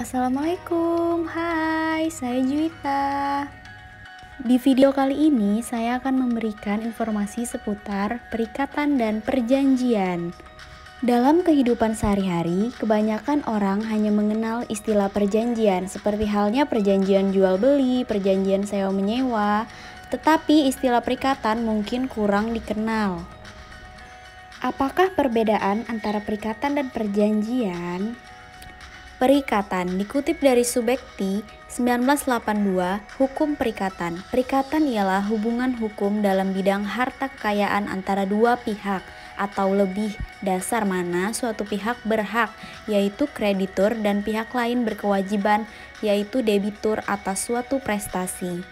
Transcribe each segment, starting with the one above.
Assalamualaikum, hai, saya Juwita. Di video kali ini saya akan memberikan informasi seputar perikatan dan perjanjian. Dalam kehidupan sehari-hari, kebanyakan orang hanya mengenal istilah perjanjian, seperti halnya perjanjian jual beli, perjanjian sewa menyewa, tetapi istilah perikatan mungkin kurang dikenal. Apakah perbedaan antara perikatan dan perjanjian? Perikatan dikutip dari Subekti 1982, Hukum Perikatan. Perikatan ialah hubungan hukum dalam bidang harta kekayaan antara dua pihak atau lebih dasar mana suatu pihak berhak, yaitu kreditur, dan pihak lain berkewajiban, yaitu debitur atas suatu prestasi.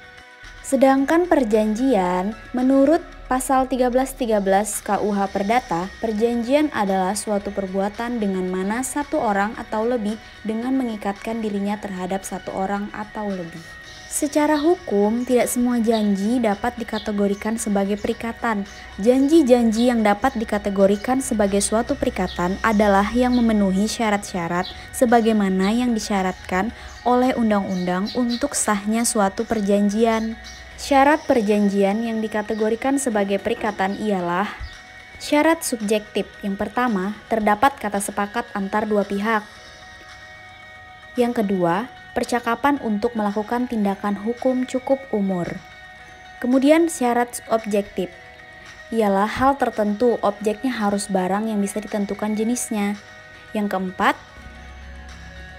Sedangkan perjanjian, menurut Pasal 1313 KUH Perdata, perjanjian adalah suatu perbuatan dengan mana satu orang atau lebih dengan mengikatkan dirinya terhadap satu orang atau lebih. Secara hukum, tidak semua janji dapat dikategorikan sebagai perikatan. Janji-janji yang dapat dikategorikan sebagai suatu perikatan adalah yang memenuhi syarat-syarat sebagaimana yang disyaratkan oleh undang-undang untuk sahnya suatu perjanjian. Syarat perjanjian yang dikategorikan sebagai perikatan ialah syarat subjektif. Yang pertama, terdapat kata sepakat antar dua pihak. Yang kedua, percakapan untuk melakukan tindakan hukum cukup umur. Kemudian syarat objektif ialah hal tertentu, objeknya harus barang yang bisa ditentukan jenisnya. Yang keempat,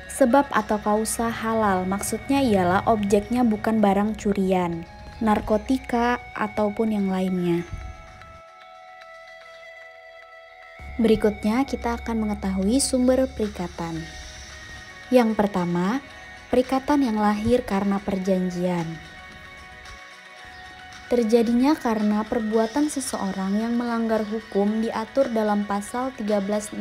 sebab atau kausa halal, maksudnya ialah objeknya bukan barang curian, narkotika, ataupun yang lainnya. Berikutnya kita akan mengetahui sumber perikatan. Yang pertama, perikatan yang lahir karena perjanjian. Terjadinya karena perbuatan seseorang yang melanggar hukum diatur dalam pasal 1365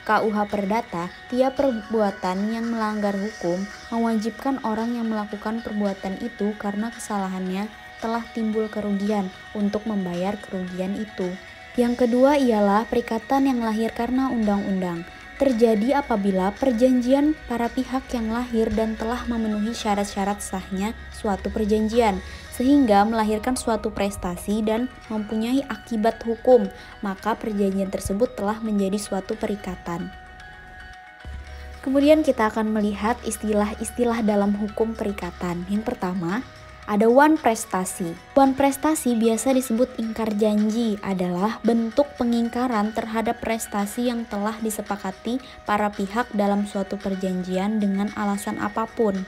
KUH Perdata. Tiap perbuatan yang melanggar hukum mewajibkan orang yang melakukan perbuatan itu karena kesalahannya telah timbul kerugian untuk membayar kerugian itu. Yang kedua ialah perikatan yang lahir karena undang-undang. Terjadi apabila perjanjian para pihak yang lahir dan telah memenuhi syarat-syarat sahnya suatu perjanjian, sehingga melahirkan suatu prestasi dan mempunyai akibat hukum, maka perjanjian tersebut telah menjadi suatu perikatan. Kemudian kita akan melihat istilah-istilah dalam hukum perikatan. Yang pertama, ada wan prestasi. Wan prestasi biasa disebut ingkar janji, adalah bentuk pengingkaran terhadap prestasi yang telah disepakati para pihak dalam suatu perjanjian dengan alasan apapun.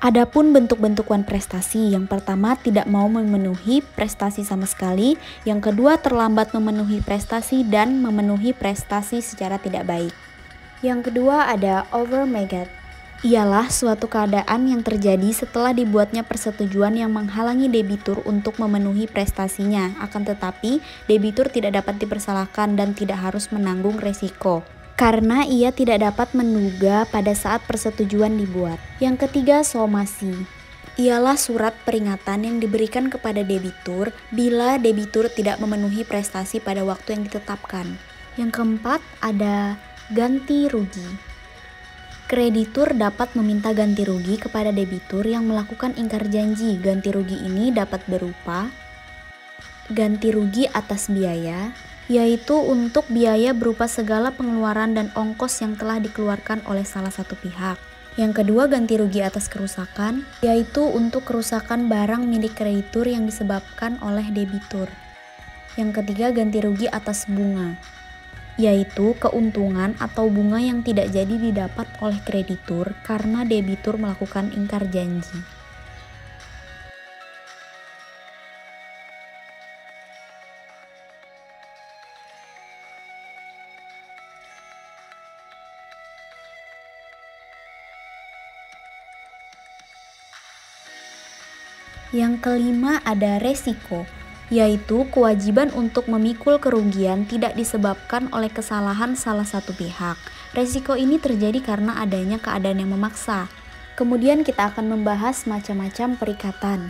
Adapun bentuk-bentuk wan prestasi, yang pertama tidak mau memenuhi prestasi sama sekali, yang kedua terlambat memenuhi prestasi, dan memenuhi prestasi secara tidak baik. Yang kedua ada overmaged. Ialah suatu keadaan yang terjadi setelah dibuatnya persetujuan yang menghalangi debitur untuk memenuhi prestasinya, akan tetapi debitur tidak dapat dipersalahkan dan tidak harus menanggung resiko, karena ia tidak dapat menduga pada saat persetujuan dibuat. Yang ketiga, somasi. Ialah surat peringatan yang diberikan kepada debitur bila debitur tidak memenuhi prestasi pada waktu yang ditetapkan. Yang keempat, ada ganti rugi. Kreditur dapat meminta ganti rugi kepada debitur yang melakukan ingkar janji. Ganti rugi ini dapat berupa ganti rugi atas biaya, yaitu untuk biaya berupa segala pengeluaran dan ongkos yang telah dikeluarkan oleh salah satu pihak. Yang kedua, ganti rugi atas kerusakan, yaitu untuk kerusakan barang milik kreditur yang disebabkan oleh debitur. Yang ketiga, ganti rugi atas bunga, yaitu keuntungan atau bunga yang tidak jadi didapat oleh kreditur karena debitur melakukan ingkar janji. Yang kelima ada resiko, yaitu kewajiban untuk memikul kerugian tidak disebabkan oleh kesalahan salah satu pihak. Resiko ini terjadi karena adanya keadaan yang memaksa. Kemudian kita akan membahas macam-macam perikatan.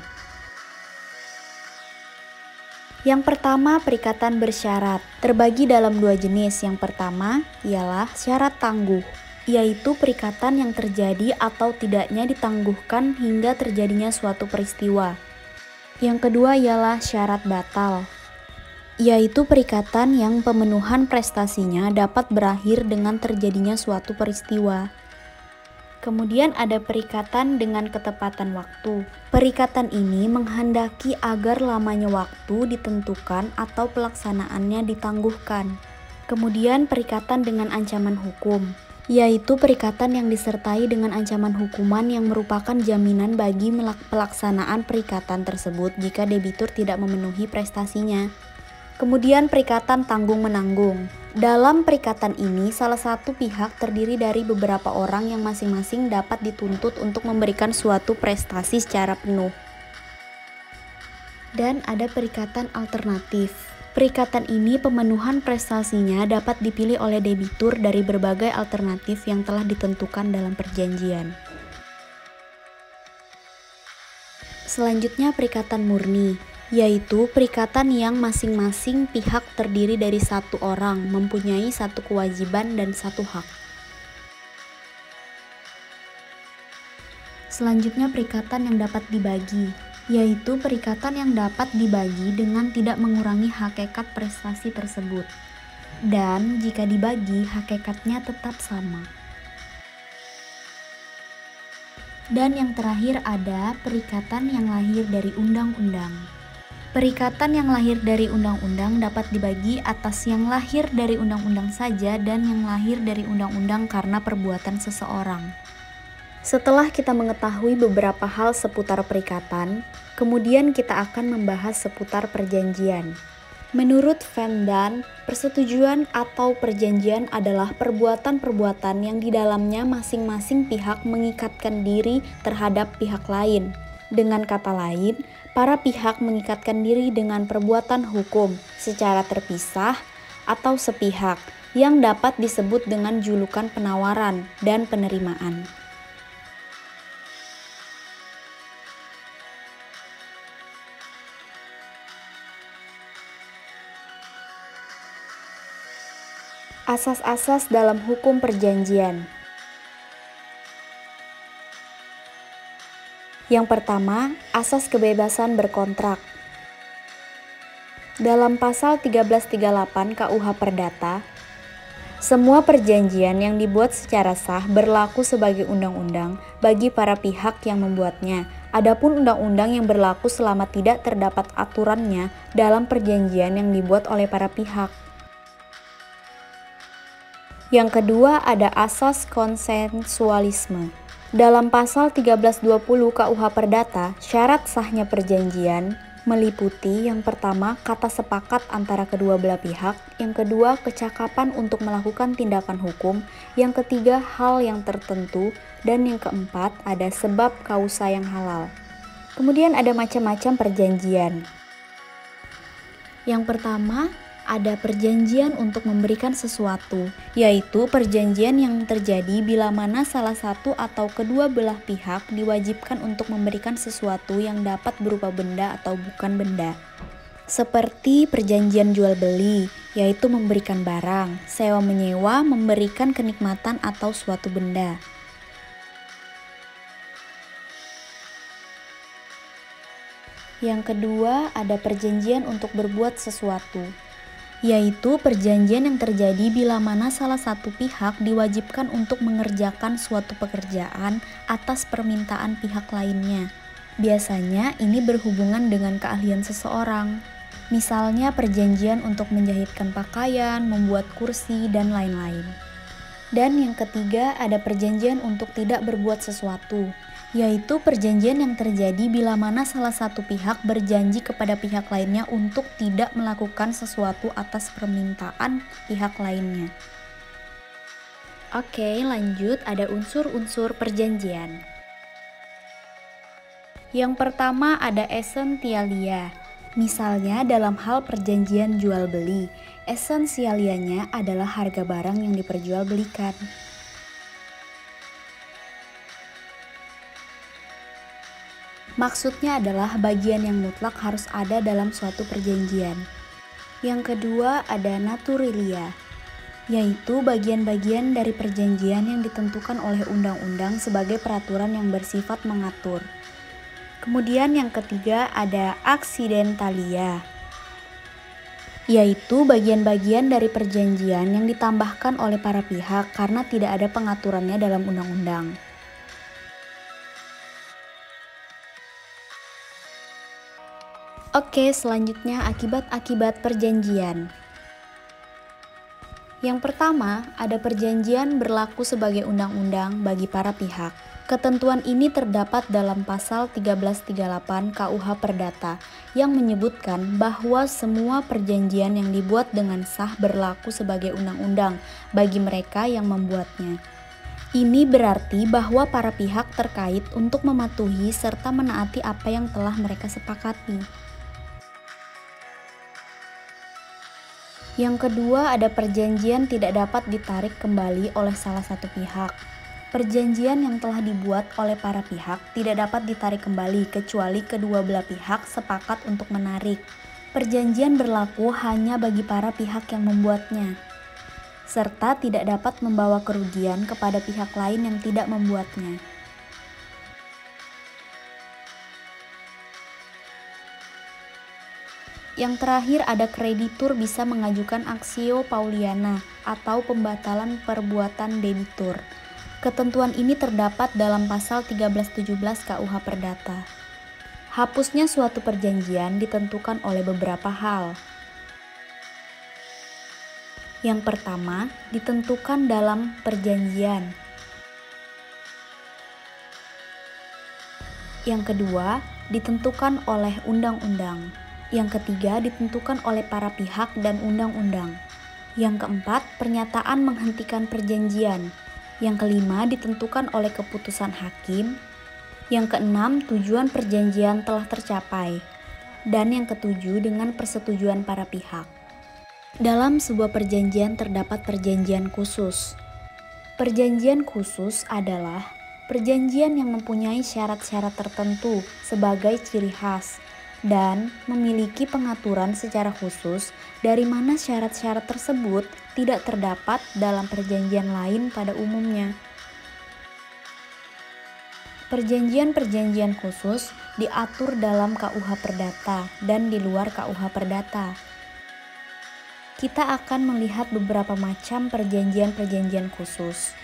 Yang pertama, perikatan bersyarat. Terbagi dalam dua jenis. Yang pertama ialah syarat tangguh. yaitu perikatan yang terjadi atau tidaknya ditangguhkan hingga terjadinya suatu peristiwa. Yang kedua ialah syarat batal, yaitu perikatan yang pemenuhan prestasinya dapat berakhir dengan terjadinya suatu peristiwa. Kemudian ada perikatan dengan ketepatan waktu. Perikatan ini menghendaki agar lamanya waktu ditentukan atau pelaksanaannya ditangguhkan. Kemudian perikatan dengan ancaman hukum, yaitu perikatan yang disertai dengan ancaman hukuman yang merupakan jaminan bagi pelaksanaan perikatan tersebut jika debitur tidak memenuhi prestasinya. Kemudian perikatan tanggung-menanggung. Dalam perikatan ini, salah satu pihak terdiri dari beberapa orang yang masing-masing dapat dituntut untuk memberikan suatu prestasi secara penuh. Dan ada perikatan alternatif. Perikatan ini pemenuhan prestasinya dapat dipilih oleh debitur dari berbagai alternatif yang telah ditentukan dalam perjanjian. Selanjutnya perikatan murni, yaitu perikatan yang masing-masing pihak terdiri dari satu orang, mempunyai satu kewajiban dan satu hak. Selanjutnya perikatan yang dapat dibagi, yaitu perikatan yang dapat dibagi dengan tidak mengurangi hakikat prestasi tersebut, dan jika dibagi hakikatnya tetap sama. Dan yang terakhir ada perikatan yang lahir dari undang-undang. Perikatan yang lahir dari undang-undang dapat dibagi atas yang lahir dari undang-undang saja dan yang lahir dari undang-undang karena perbuatan seseorang. Setelah kita mengetahui beberapa hal seputar perikatan, kemudian kita akan membahas seputar perjanjian. Menurut Van Daan, persetujuan atau perjanjian adalah perbuatan-perbuatan yang di dalamnya masing-masing pihak mengikatkan diri terhadap pihak lain. Dengan kata lain, para pihak mengikatkan diri dengan perbuatan hukum secara terpisah atau sepihak yang dapat disebut dengan julukan penawaran dan penerimaan. Asas-asas dalam hukum perjanjian. Yang pertama, asas kebebasan berkontrak. Dalam pasal 1338 KUH Perdata, semua perjanjian yang dibuat secara sah berlaku sebagai undang-undang bagi para pihak yang membuatnya. Adapun undang-undang yang berlaku selama tidak terdapat aturannya dalam perjanjian yang dibuat oleh para pihak. Yang kedua ada asas konsensualisme. Dalam pasal 1320 KUH Perdata, syarat sahnya perjanjian meliputi yang pertama kata sepakat antara kedua belah pihak, yang kedua kecakapan untuk melakukan tindakan hukum, yang ketiga hal yang tertentu, dan yang keempat ada sebab kausa yang halal. Kemudian ada macam-macam perjanjian. Yang pertama ada perjanjian untuk memberikan sesuatu, yaitu perjanjian yang terjadi bila mana salah satu atau kedua belah pihak diwajibkan untuk memberikan sesuatu yang dapat berupa benda atau bukan benda. Seperti perjanjian jual beli, yaitu memberikan barang, sewa menyewa, memberikan kenikmatan atau suatu benda. Yang kedua ada perjanjian untuk berbuat sesuatu, yaitu perjanjian yang terjadi bila mana salah satu pihak diwajibkan untuk mengerjakan suatu pekerjaan atas permintaan pihak lainnya. Biasanya ini berhubungan dengan keahlian seseorang. Misalnya perjanjian untuk menjahitkan pakaian, membuat kursi, dan lain-lain. Dan yang ketiga ada perjanjian untuk tidak berbuat sesuatu, yaitu perjanjian yang terjadi bila mana salah satu pihak berjanji kepada pihak lainnya untuk tidak melakukan sesuatu atas permintaan pihak lainnya. Oke, lanjut ada unsur-unsur perjanjian. Yang pertama ada essentialia. Misalnya dalam hal perjanjian jual beli, essentialianya adalah harga barang yang diperjualbelikan. Maksudnya adalah bagian yang mutlak harus ada dalam suatu perjanjian. Yang kedua ada naturalia. yaitu bagian-bagian dari perjanjian yang ditentukan oleh undang-undang sebagai peraturan yang bersifat mengatur. Kemudian yang ketiga ada accidentalia, yaitu bagian-bagian dari perjanjian yang ditambahkan oleh para pihak karena tidak ada pengaturannya dalam undang-undang. Oke, selanjutnya akibat-akibat perjanjian. Yang pertama, ada perjanjian berlaku sebagai undang-undang bagi para pihak. Ketentuan ini terdapat dalam pasal 1338 KUH Perdata yang menyebutkan bahwa semua perjanjian yang dibuat dengan sah berlaku sebagai undang-undang bagi mereka yang membuatnya. Ini berarti bahwa para pihak terkait untuk mematuhi serta menaati apa yang telah mereka sepakati. Yang kedua, ada perjanjian tidak dapat ditarik kembali oleh salah satu pihak. Perjanjian yang telah dibuat oleh para pihak tidak dapat ditarik kembali kecuali kedua belah pihak sepakat untuk menarik. Perjanjian berlaku hanya bagi para pihak yang membuatnya, serta tidak dapat membawa kerugian kepada pihak lain yang tidak membuatnya. Yang terakhir ada kreditur bisa mengajukan aksio pauliana atau pembatalan perbuatan debitur. Ketentuan ini terdapat dalam pasal 1317 KUH Perdata. Hapusnya suatu perjanjian ditentukan oleh beberapa hal. Yang pertama, ditentukan dalam perjanjian. Yang kedua, ditentukan oleh undang-undang. Yang ketiga, ditentukan oleh para pihak dan undang-undang. Yang keempat, pernyataan menghentikan perjanjian. Yang kelima, ditentukan oleh keputusan hakim. Yang keenam, tujuan perjanjian telah tercapai. Dan yang ketujuh, dengan persetujuan para pihak. Dalam sebuah perjanjian terdapat perjanjian khusus. Perjanjian khusus adalah perjanjian yang mempunyai syarat-syarat tertentu sebagai ciri khas dan memiliki pengaturan secara khusus dari mana syarat-syarat tersebut tidak terdapat dalam perjanjian lain pada umumnya. Perjanjian-perjanjian khusus diatur dalam KUH Perdata dan di luar KUH Perdata. Kita akan melihat beberapa macam perjanjian-perjanjian khusus.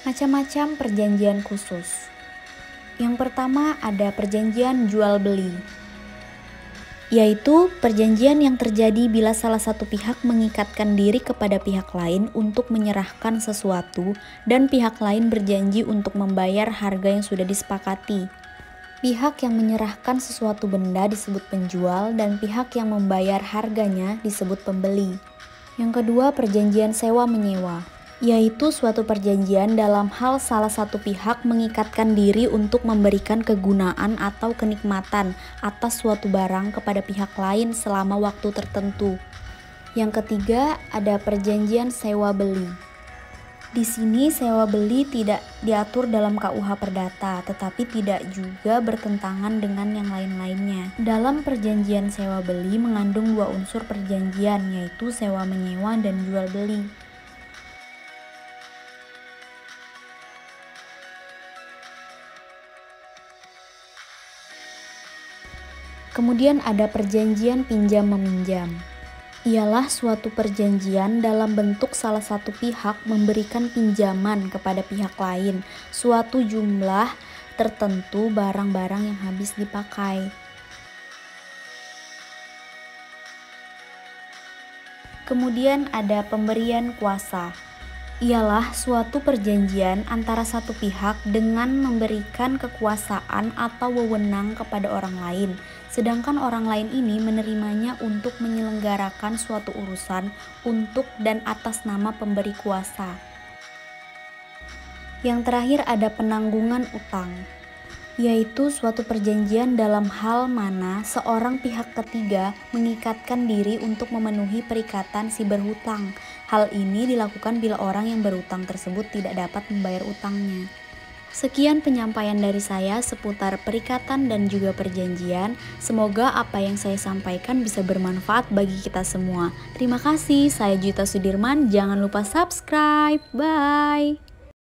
Macam-macam perjanjian khusus. Yang pertama ada perjanjian jual beli, yaitu perjanjian yang terjadi bila salah satu pihak mengikatkan diri kepada pihak lain untuk menyerahkan sesuatu dan pihak lain berjanji untuk membayar harga yang sudah disepakati. Pihak yang menyerahkan sesuatu benda disebut penjual dan pihak yang membayar harganya disebut pembeli. Yang kedua, perjanjian sewa-menyewa, yaitu suatu perjanjian dalam hal salah satu pihak mengikatkan diri untuk memberikan kegunaan atau kenikmatan atas suatu barang kepada pihak lain selama waktu tertentu. Yang ketiga, ada perjanjian sewa-beli. Di sini sewa-beli tidak diatur dalam KUH Perdata, tetapi tidak juga bertentangan dengan yang lain-lainnya. Dalam perjanjian sewa-beli mengandung dua unsur perjanjian, yaitu sewa-menyewa dan jual-beli. Kemudian ada perjanjian pinjam-meminjam. Ialah suatu perjanjian dalam bentuk salah satu pihak memberikan pinjaman kepada pihak lain suatu jumlah tertentu barang-barang yang habis dipakai. Kemudian ada pemberian kuasa. Ialah suatu perjanjian antara satu pihak dengan memberikan kekuasaan atau wewenang kepada orang lain, sedangkan orang lain ini menerimanya untuk menyelenggarakan suatu urusan untuk dan atas nama pemberi kuasa. Yang terakhir ada penanggungan utang, yaitu suatu perjanjian dalam hal mana seorang pihak ketiga mengikatkan diri untuk memenuhi perikatan si berhutang. Hal ini dilakukan bila orang yang berutang tersebut tidak dapat membayar utangnya. Sekian penyampaian dari saya seputar perikatan dan juga perjanjian. Semoga apa yang saya sampaikan bisa bermanfaat bagi kita semua. Terima kasih, saya Juwita Sudirman. Jangan lupa subscribe. Bye.